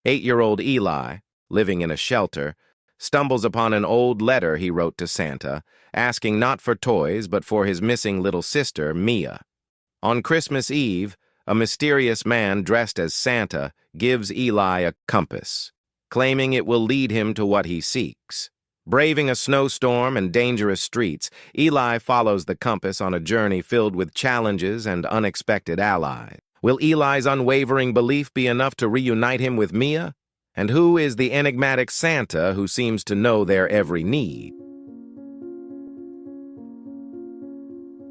8-year-old Eli, living in a shelter, stumbles upon an old letter he wrote to Santa, asking not for toys but for his missing little sister, Mia. On Christmas Eve, a mysterious man dressed as Santa gives Eli a compass, claiming it will lead him to what he seeks. Braving a snowstorm and dangerous streets, Eli follows the compass on a journey filled with challenges and unexpected allies. Will Eli's unwavering belief be enough to reunite him with Mia? And who is the enigmatic Santa who seems to know their every need?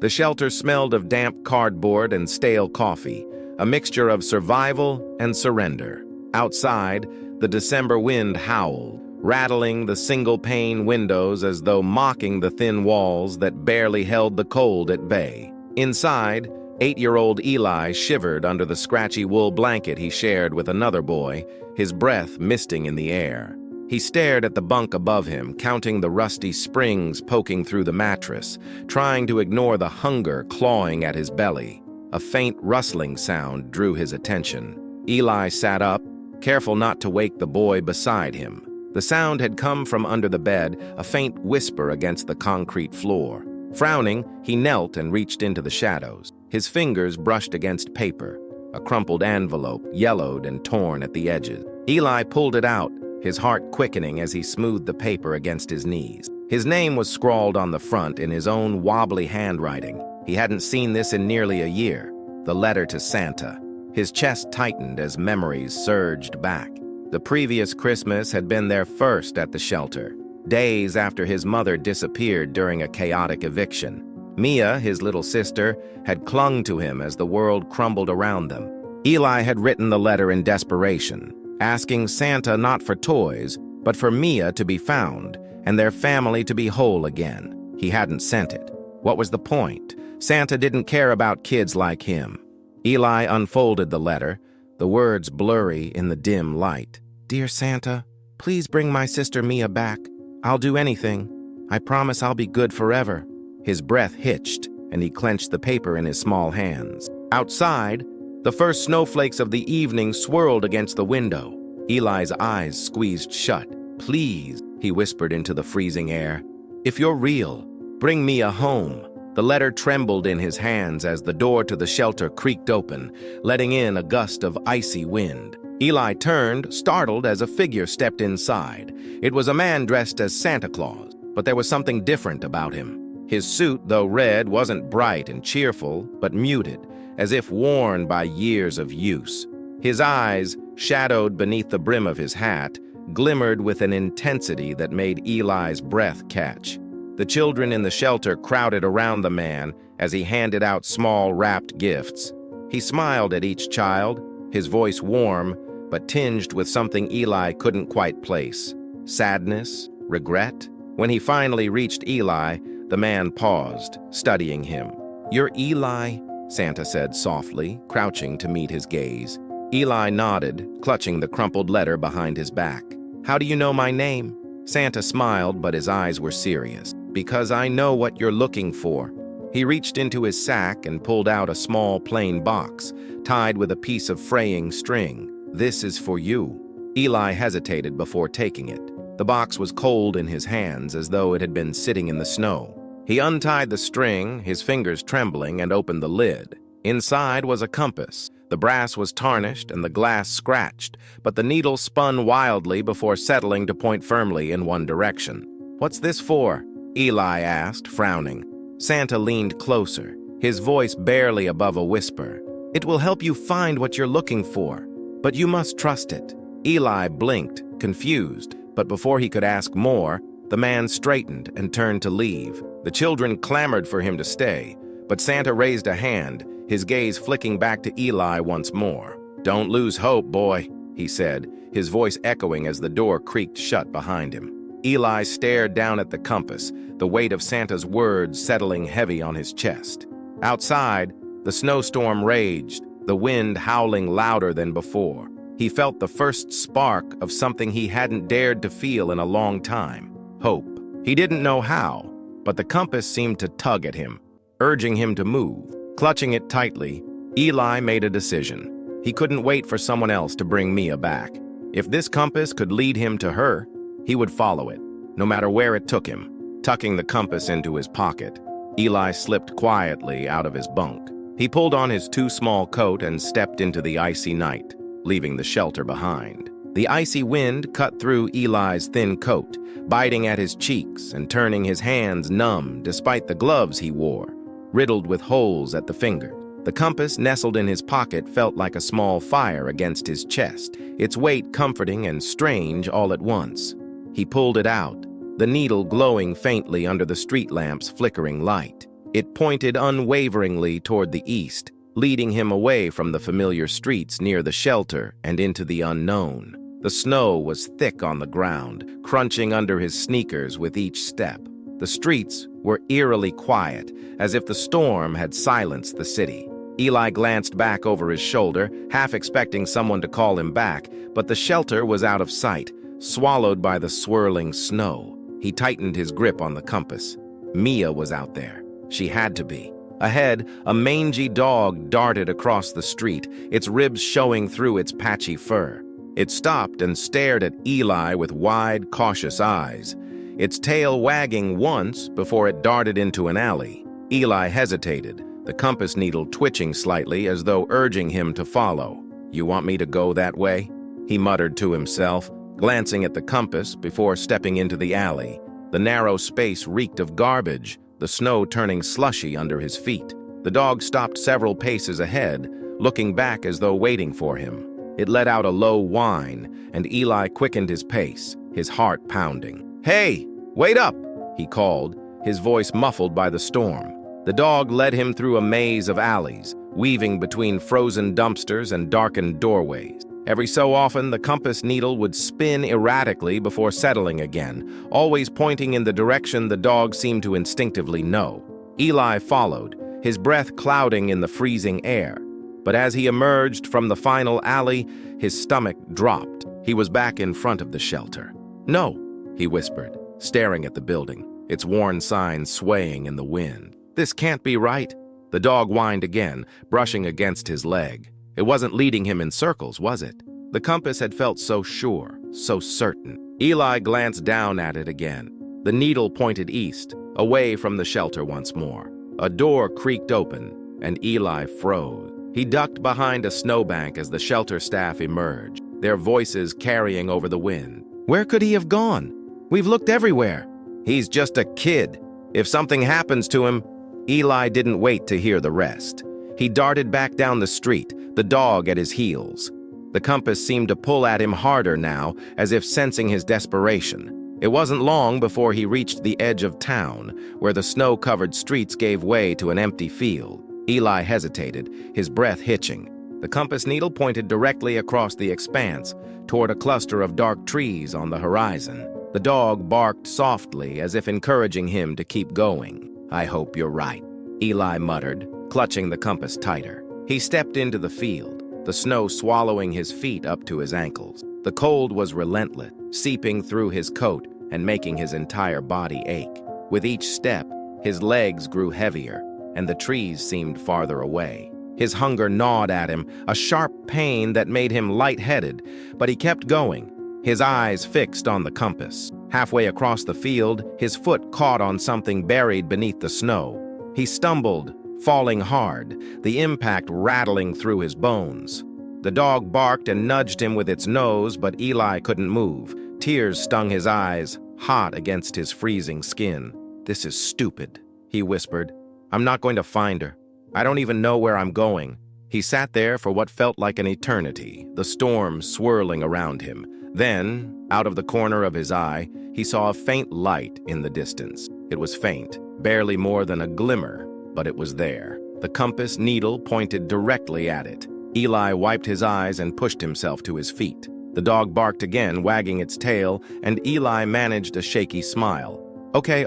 The shelter smelled of damp cardboard and stale coffee, a mixture of survival and surrender. Outside, the December wind howled, rattling the single-pane windows as though mocking the thin walls that barely held the cold at bay. Inside, 8-year-old Eli shivered under the scratchy wool blanket he shared with another boy, his breath misting in the air. He stared at the bunk above him, counting the rusty springs poking through the mattress, trying to ignore the hunger clawing at his belly. A faint rustling sound drew his attention. Eli sat up, careful not to wake the boy beside him. The sound had come from under the bed, a faint whisper against the concrete floor. Frowning, he knelt and reached into the shadows. His fingers brushed against paper, a crumpled envelope, yellowed and torn at the edges. Eli pulled it out, his heart quickening as he smoothed the paper against his knees. His name was scrawled on the front in his own wobbly handwriting. He hadn't seen this in nearly a year. The letter to Santa. His chest tightened as memories surged back. The previous Christmas had been their first at the shelter, days after his mother disappeared during a chaotic eviction. Mia, his little sister, had clung to him as the world crumbled around them. Eli had written the letter in desperation, asking Santa not for toys, but for Mia to be found and their family to be whole again. He hadn't sent it. What was the point? Santa didn't care about kids like him. Eli unfolded the letter, the words blurry in the dim light. "Dear Santa, please bring my sister Mia back. I'll do anything. I promise I'll be good forever." His breath hitched, and he clenched the paper in his small hands. Outside, the first snowflakes of the evening swirled against the window. Eli's eyes squeezed shut. "Please," he whispered into the freezing air. "If you're real, bring Mia home." The letter trembled in his hands as the door to the shelter creaked open, letting in a gust of icy wind. Eli turned, startled as a figure stepped inside. It was a man dressed as Santa Claus, but there was something different about him. His suit, though red, wasn't bright and cheerful, but muted, as if worn by years of use. His eyes, shadowed beneath the brim of his hat, glimmered with an intensity that made Eli's breath catch. The children in the shelter crowded around the man as he handed out small wrapped gifts. He smiled at each child, his voice warm, but tinged with something Eli couldn't quite place. Sadness? Regret? When he finally reached Eli, the man paused, studying him. "You're Eli," Santa said softly, crouching to meet his gaze. Eli nodded, clutching the crumpled letter behind his back. "How do you know my name?" Santa smiled, but his eyes were serious. "Because I know what you're looking for." He reached into his sack and pulled out a small plain box, tied with a piece of fraying string. "This is for you." Eli hesitated before taking it. The box was cold in his hands, as though it had been sitting in the snow. He untied the string, his fingers trembling, and opened the lid. Inside was a compass. The brass was tarnished and the glass scratched, but the needle spun wildly before settling to point firmly in one direction. "What's this for?" Eli asked, frowning. Santa leaned closer, his voice barely above a whisper. "It will help you find what you're looking for, but you must trust it." Eli blinked, confused, but before he could ask more, the man straightened and turned to leave. The children clamored for him to stay, but Santa raised a hand, his gaze flicking back to Eli once more. "Don't lose hope, boy," he said, his voice echoing as the door creaked shut behind him. Eli stared down at the compass, the weight of Santa's words settling heavy on his chest. Outside, the snowstorm raged, the wind howling louder than before. He felt the first spark of something he hadn't dared to feel in a long time: hope. He didn't know how, but the compass seemed to tug at him, urging him to move. Clutching it tightly, Eli made a decision. He couldn't wait for someone else to bring Mia back. If this compass could lead him to her, he would follow it, no matter where it took him. Tucking the compass into his pocket, Eli slipped quietly out of his bunk. He pulled on his too small coat and stepped into the icy night, leaving the shelter behind. The icy wind cut through Eli's thin coat, biting at his cheeks and turning his hands numb despite the gloves he wore, riddled with holes at the finger. The compass nestled in his pocket felt like a small fire against his chest, its weight comforting and strange all at once. He pulled it out, the needle glowing faintly under the street lamp's flickering light. It pointed unwaveringly toward the east, leading him away from the familiar streets near the shelter and into the unknown. The snow was thick on the ground, crunching under his sneakers with each step. The streets were eerily quiet, as if the storm had silenced the city. Eli glanced back over his shoulder, half expecting someone to call him back, but the shelter was out of sight, swallowed by the swirling snow. He tightened his grip on the compass. Mia was out there. She had to be. Ahead, a mangy dog darted across the street, its ribs showing through its patchy fur. It stopped and stared at Eli with wide, cautious eyes, its tail wagging once before it darted into an alley. Eli hesitated, the compass needle twitching slightly as though urging him to follow. "You want me to go that way?" he muttered to himself, glancing at the compass before stepping into the alley. The narrow space reeked of garbage, the snow turning slushy under his feet. The dog stopped several paces ahead, looking back as though waiting for him. It let out a low whine, and Eli quickened his pace, his heart pounding. "Hey, wait up!" he called, his voice muffled by the storm. The dog led him through a maze of alleys, weaving between frozen dumpsters and darkened doorways. Every so often, the compass needle would spin erratically before settling again, always pointing in the direction the dog seemed to instinctively know. Eli followed, his breath clouding in the freezing air. But as he emerged from the final alley, his stomach dropped. He was back in front of the shelter. "No," he whispered, staring at the building, its worn signs swaying in the wind. "This can't be right." The dog whined again, brushing against his leg. It wasn't leading him in circles, was it? The compass had felt so sure, so certain. Eli glanced down at it again. The needle pointed east, away from the shelter once more. A door creaked open, and Eli froze. He ducked behind a snowbank as the shelter staff emerged, their voices carrying over the wind. "Where could he have gone? We've looked everywhere." "He's just a kid. If something happens to him..." Eli didn't wait to hear the rest. He darted back down the street, the dog at his heels. The compass seemed to pull at him harder now, as if sensing his desperation. It wasn't long before he reached the edge of town, where the snow-covered streets gave way to an empty field. Eli hesitated, his breath hitching. The compass needle pointed directly across the expanse, toward a cluster of dark trees on the horizon. The dog barked softly, as if encouraging him to keep going. "I hope you're right," Eli muttered, clutching the compass tighter. He stepped into the field, the snow swallowing his feet up to his ankles. The cold was relentless, seeping through his coat and making his entire body ache. With each step, his legs grew heavier, and the trees seemed farther away. His hunger gnawed at him, a sharp pain that made him lightheaded, but he kept going, his eyes fixed on the compass. Halfway across the field, his foot caught on something buried beneath the snow. He stumbled, falling hard, the impact rattling through his bones. The dog barked and nudged him with its nose, but Eli couldn't move. Tears stung his eyes, hot against his freezing skin. "This is stupid," he whispered. "I'm not going to find her. I don't even know where I'm going." He sat there for what felt like an eternity, the storm swirling around him. Then, out of the corner of his eye, he saw a faint light in the distance. It was faint, barely more than a glimmer, but it was there. The compass needle pointed directly at it. Eli wiped his eyes and pushed himself to his feet. The dog barked again, wagging its tail, and Eli managed a shaky smile. Okay,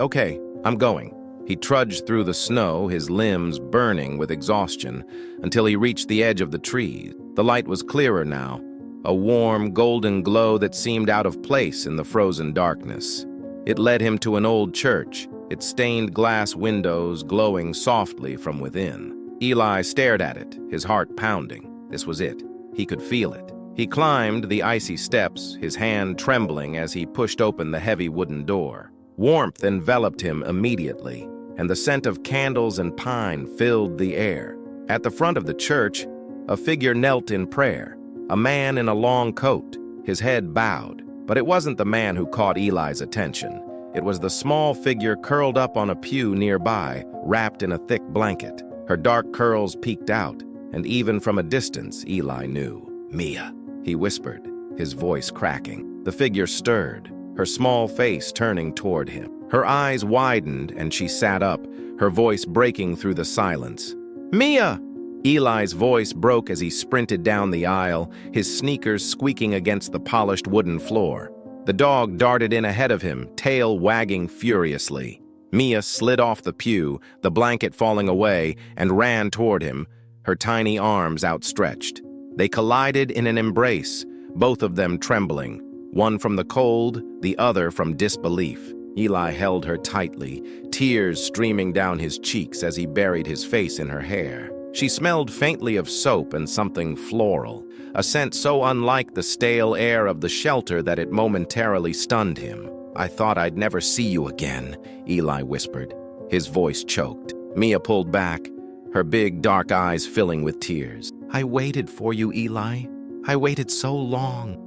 I'm going." He trudged through the snow, his limbs burning with exhaustion, until he reached the edge of the trees. The light was clearer now, a warm, golden glow that seemed out of place in the frozen darkness. It led him to an old church, its stained glass windows glowing softly from within. Eli stared at it, his heart pounding. This was it. He could feel it. He climbed the icy steps, his hand trembling as he pushed open the heavy wooden door. Warmth enveloped him immediately, and the scent of candles and pine filled the air. At the front of the church, a figure knelt in prayer, a man in a long coat, his head bowed. But it wasn't the man who caught Eli's attention. It was the small figure curled up on a pew nearby, wrapped in a thick blanket. Her dark curls peeked out, and even from a distance, Eli knew. "Mia," he whispered, his voice cracking. The figure stirred, her small face turning toward him. Her eyes widened, and she sat up, her voice breaking through the silence. "Mia!" Eli's voice broke as he sprinted down the aisle, his sneakers squeaking against the polished wooden floor. The dog darted in ahead of him, tail wagging furiously. Mia slid off the pew, the blanket falling away, and ran toward him, her tiny arms outstretched. They collided in an embrace, both of them trembling, one from the cold, the other from disbelief. Eli held her tightly, tears streaming down his cheeks as he buried his face in her hair. She smelled faintly of soap and something floral, a scent so unlike the stale air of the shelter that it momentarily stunned him. "I thought I'd never see you again," Eli whispered. His voice choked. Mia pulled back, her big dark eyes filling with tears. "I waited for you, Eli. I waited so long.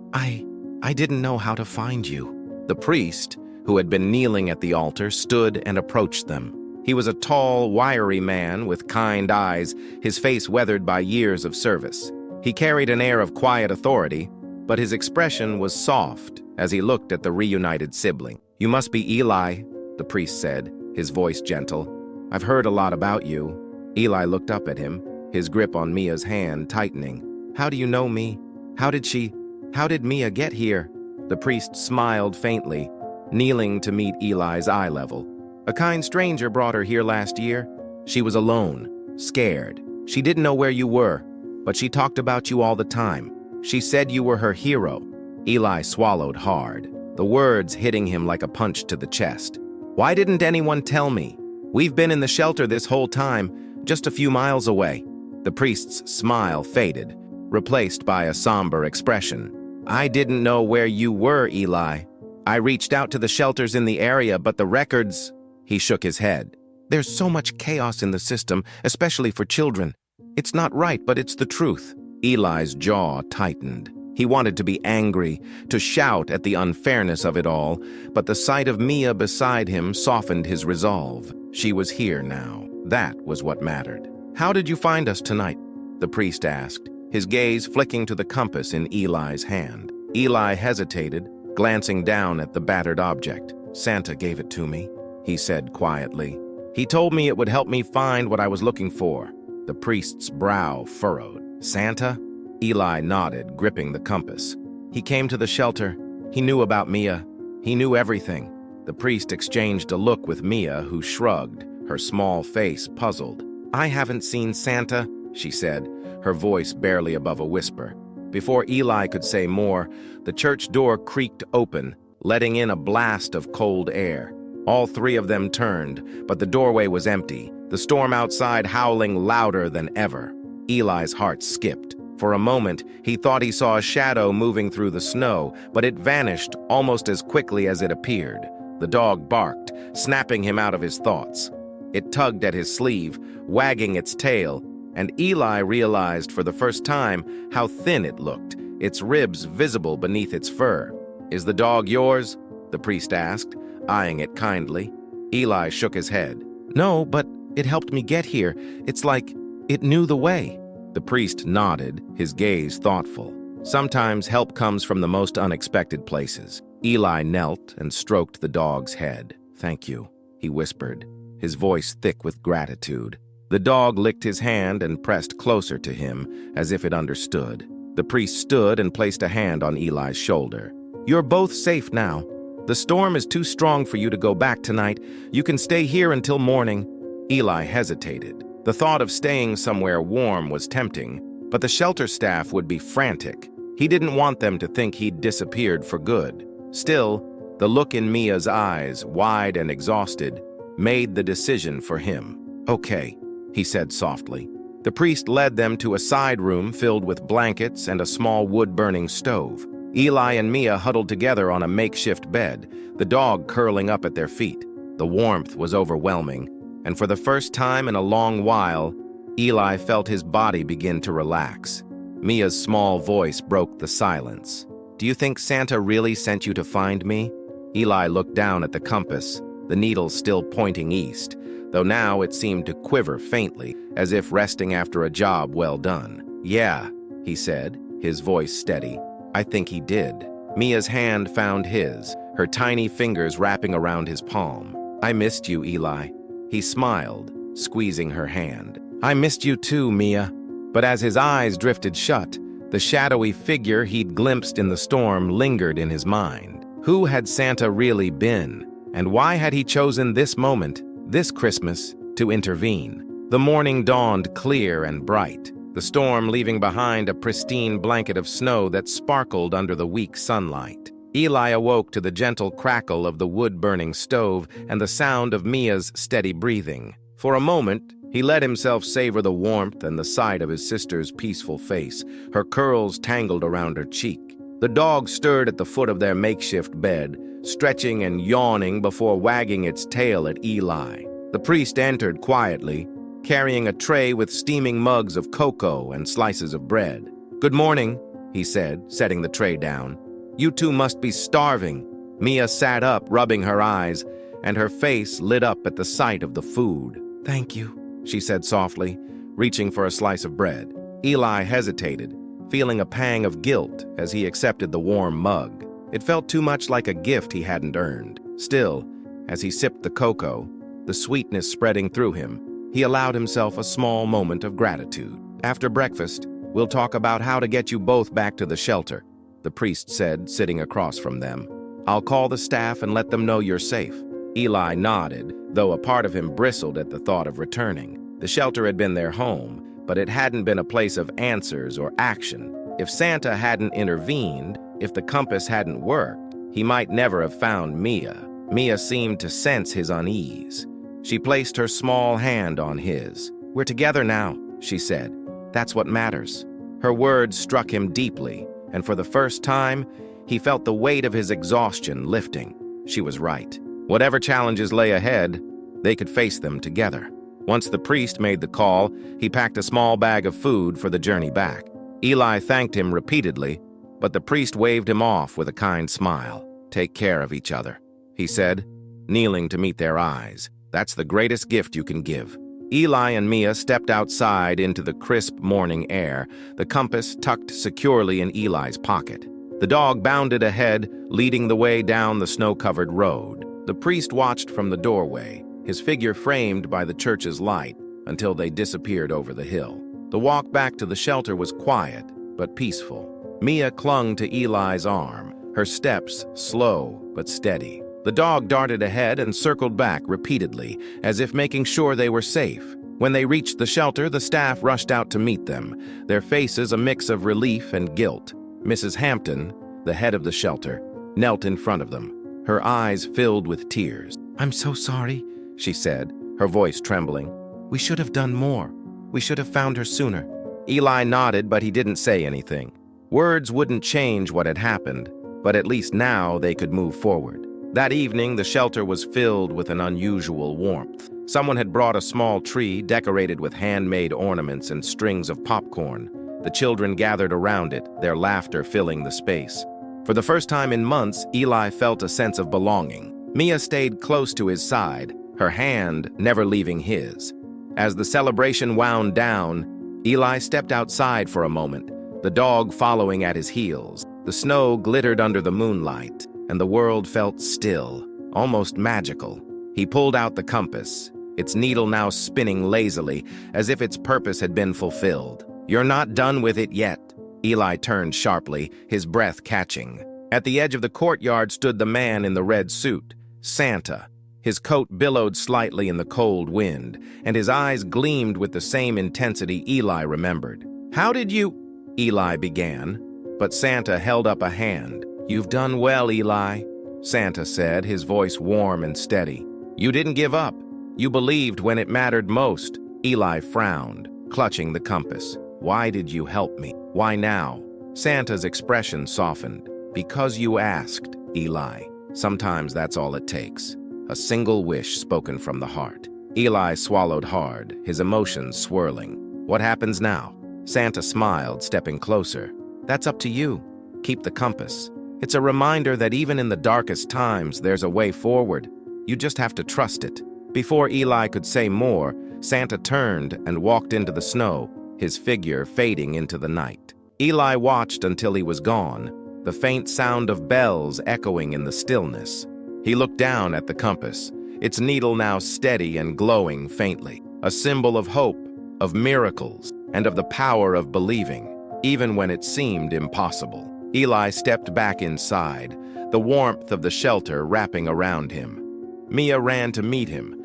I didn't know how to find you." The priest, who had been kneeling at the altar, stood and approached them. He was a tall, wiry man with kind eyes, his face weathered by years of service. He carried an air of quiet authority, but his expression was soft as he looked at the reunited sibling. "You must be Eli," the priest said, his voice gentle. "I've heard a lot about you." Eli looked up at him, his grip on Mia's hand tightening. "How do you know me? How did Mia get here?" The priest smiled faintly, kneeling to meet Eli's eye level. "A kind stranger brought her here last year. She was alone, scared. She didn't know where you were, but she talked about you all the time. She said you were her hero." Eli swallowed hard, the words hitting him like a punch to the chest. "Why didn't anyone tell me? We've been in the shelter this whole time, just a few miles away." The priest's smile faded, replaced by a somber expression. "I didn't know where you were, Eli. I reached out to the shelters in the area, but the records..." He shook his head. "There's so much chaos in the system, especially for children. It's not right, but it's the truth." Eli's jaw tightened. He wanted to be angry, to shout at the unfairness of it all, but the sight of Mia beside him softened his resolve. She was here now. That was what mattered. "How did you find us tonight?" the priest asked, his gaze flicking to the compass in Eli's hand. Eli hesitated, glancing down at the battered object. "Santa gave it to me," he said quietly. "He told me it would help me find what I was looking for." The priest's brow furrowed. "Santa?" Eli nodded, gripping the compass. "He came to the shelter. He knew about Mia. He knew everything." The priest exchanged a look with Mia, who shrugged, her small face puzzled. "I haven't seen Santa," she said, her voice barely above a whisper. Before Eli could say more, the church door creaked open, letting in a blast of cold air. All three of them turned, but the doorway was empty, the storm outside howling louder than ever. Eli's heart skipped. For a moment, he thought he saw a shadow moving through the snow, but it vanished almost as quickly as it appeared. The dog barked, snapping him out of his thoughts. It tugged at his sleeve, wagging its tail, and Eli realized for the first time how thin it looked, its ribs visible beneath its fur. "Is the dog yours?" the priest asked, eyeing it kindly. Eli shook his head. "No, but it helped me get here. It's like it knew the way." The priest nodded, his gaze thoughtful. Sometimes help comes from the most unexpected places. Eli knelt and stroked the dog's head. "Thank you," he whispered, his voice thick with gratitude. The dog licked his hand and pressed closer to him, as if it understood. The priest stood and placed a hand on Eli's shoulder. "You're both safe now. The storm is too strong for you to go back tonight. You can stay here until morning." Eli hesitated. The thought of staying somewhere warm was tempting, but the shelter staff would be frantic. He didn't want them to think he'd disappeared for good. Still, the look in Mia's eyes, wide and exhausted, made the decision for him. "Okay," he said softly. The priest led them to a side room filled with blankets and a small wood-burning stove. Eli and Mia huddled together on a makeshift bed, the dog curling up at their feet. The warmth was overwhelming, and for the first time in a long while, Eli felt his body begin to relax. Mia's small voice broke the silence. "Do you think Santa really sent you to find me?" Eli looked down at the compass, the needle still pointing east, though now it seemed to quiver faintly, as if resting after a job well done. "Yeah," he said, his voice steady. "I think he did." Mia's hand found his, her tiny fingers wrapping around his palm. "I missed you, Eli." He smiled, squeezing her hand. "I missed you too, Mia." But as his eyes drifted shut, the shadowy figure he'd glimpsed in the storm lingered in his mind. Who had Santa really been? And why had he chosen this moment, this Christmas, to intervene? The morning dawned clear and bright, the storm leaving behind a pristine blanket of snow that sparkled under the weak sunlight. Eli awoke to the gentle crackle of the wood-burning stove and the sound of Mia's steady breathing. For a moment, he let himself savor the warmth and the sight of his sister's peaceful face, her curls tangled around her cheek. The dog stirred at the foot of their makeshift bed, stretching and yawning before wagging its tail at Eli. The priest entered quietly, carrying a tray with steaming mugs of cocoa and slices of bread. "Good morning," he said, setting the tray down. "You two must be starving." Mia sat up, rubbing her eyes, and her face lit up at the sight of the food. "Thank you," she said softly, reaching for a slice of bread. Eli hesitated, feeling a pang of guilt as he accepted the warm mug. It felt too much like a gift he hadn't earned. Still, as he sipped the cocoa, the sweetness spreading through him, he allowed himself a small moment of gratitude. "After breakfast, we'll talk about how to get you both back to the shelter," the priest said, sitting across from them. "I'll call the staff and let them know you're safe." Eli nodded, though a part of him bristled at the thought of returning. The shelter had been their home, but it hadn't been a place of answers or action. If Santa hadn't intervened, if the compass hadn't worked, he might never have found Mia. Mia seemed to sense his unease. She placed her small hand on his. "We're together now," she said. "That's what matters." Her words struck him deeply, and for the first time, he felt the weight of his exhaustion lifting. She was right. Whatever challenges lay ahead, they could face them together. Once the priest made the call, he packed a small bag of food for the journey back. Eli thanked him repeatedly, but the priest waved him off with a kind smile. "Take care of each other," he said, kneeling to meet their eyes. "That's the greatest gift you can give." Eli and Mia stepped outside into the crisp morning air, the compass tucked securely in Eli's pocket. The dog bounded ahead, leading the way down the snow-covered road. The priest watched from the doorway, his figure framed by the church's light, until they disappeared over the hill. The walk back to the shelter was quiet, but peaceful. Mia clung to Eli's arm, her steps slow but steady. The dog darted ahead and circled back repeatedly, as if making sure they were safe. When they reached the shelter, the staff rushed out to meet them, their faces a mix of relief and guilt. Mrs. Hampton, the head of the shelter, knelt in front of them, her eyes filled with tears. "I'm so sorry," she said, her voice trembling. "We should have done more. We should have found her sooner." Eli nodded, but he didn't say anything. Words wouldn't change what had happened, but at least now they could move forward. That evening, the shelter was filled with an unusual warmth. Someone had brought a small tree decorated with handmade ornaments and strings of popcorn. The children gathered around it, their laughter filling the space. For the first time in months, Eli felt a sense of belonging. Mia stayed close to his side, her hand never leaving his. As the celebration wound down, Eli stepped outside for a moment, the dog following at his heels. The snow glittered under the moonlight, and the world felt still, almost magical. He pulled out the compass, its needle now spinning lazily, as if its purpose had been fulfilled. "You're not done with it yet." Eli turned sharply, his breath catching. At the edge of the courtyard stood the man in the red suit, Santa. His coat billowed slightly in the cold wind, and his eyes gleamed with the same intensity Eli remembered. "How did you—" Eli began, but Santa held up a hand. "You've done well, Eli," Santa said, his voice warm and steady. "You didn't give up. You believed when it mattered most." Eli frowned. clutching the compass. "Why did you help me? Why now?" Santa's expression softened. "Because you asked, Eli. Sometimes that's all it takes. A single wish spoken from the heart." Eli swallowed hard, his emotions swirling. "What happens now?" Santa smiled, stepping closer. "That's up to you. Keep the compass. It's a reminder that even in the darkest times, there's a way forward. You just have to trust it." Before Eli could say more, Santa turned and walked into the snow, his figure fading into the night. Eli watched until he was gone, the faint sound of bells echoing in the stillness. He looked down at the compass, its needle now steady and glowing faintly, a symbol of hope, of miracles, and of the power of believing, even when it seemed impossible. Eli stepped back inside, the warmth of the shelter wrapping around him. Mia ran to meet him,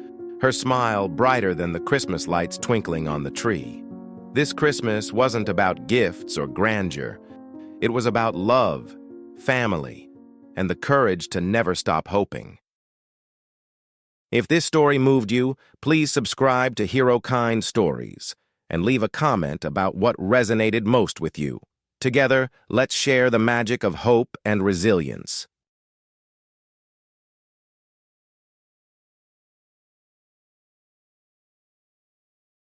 her smile brighter than the Christmas lights twinkling on the tree. This Christmas wasn't about gifts or grandeur. It was about love, family, and the courage to never stop hoping. If this story moved you, please subscribe to HeroKind Stories and leave a comment about what resonated most with you. Together, let's share the magic of hope and resilience.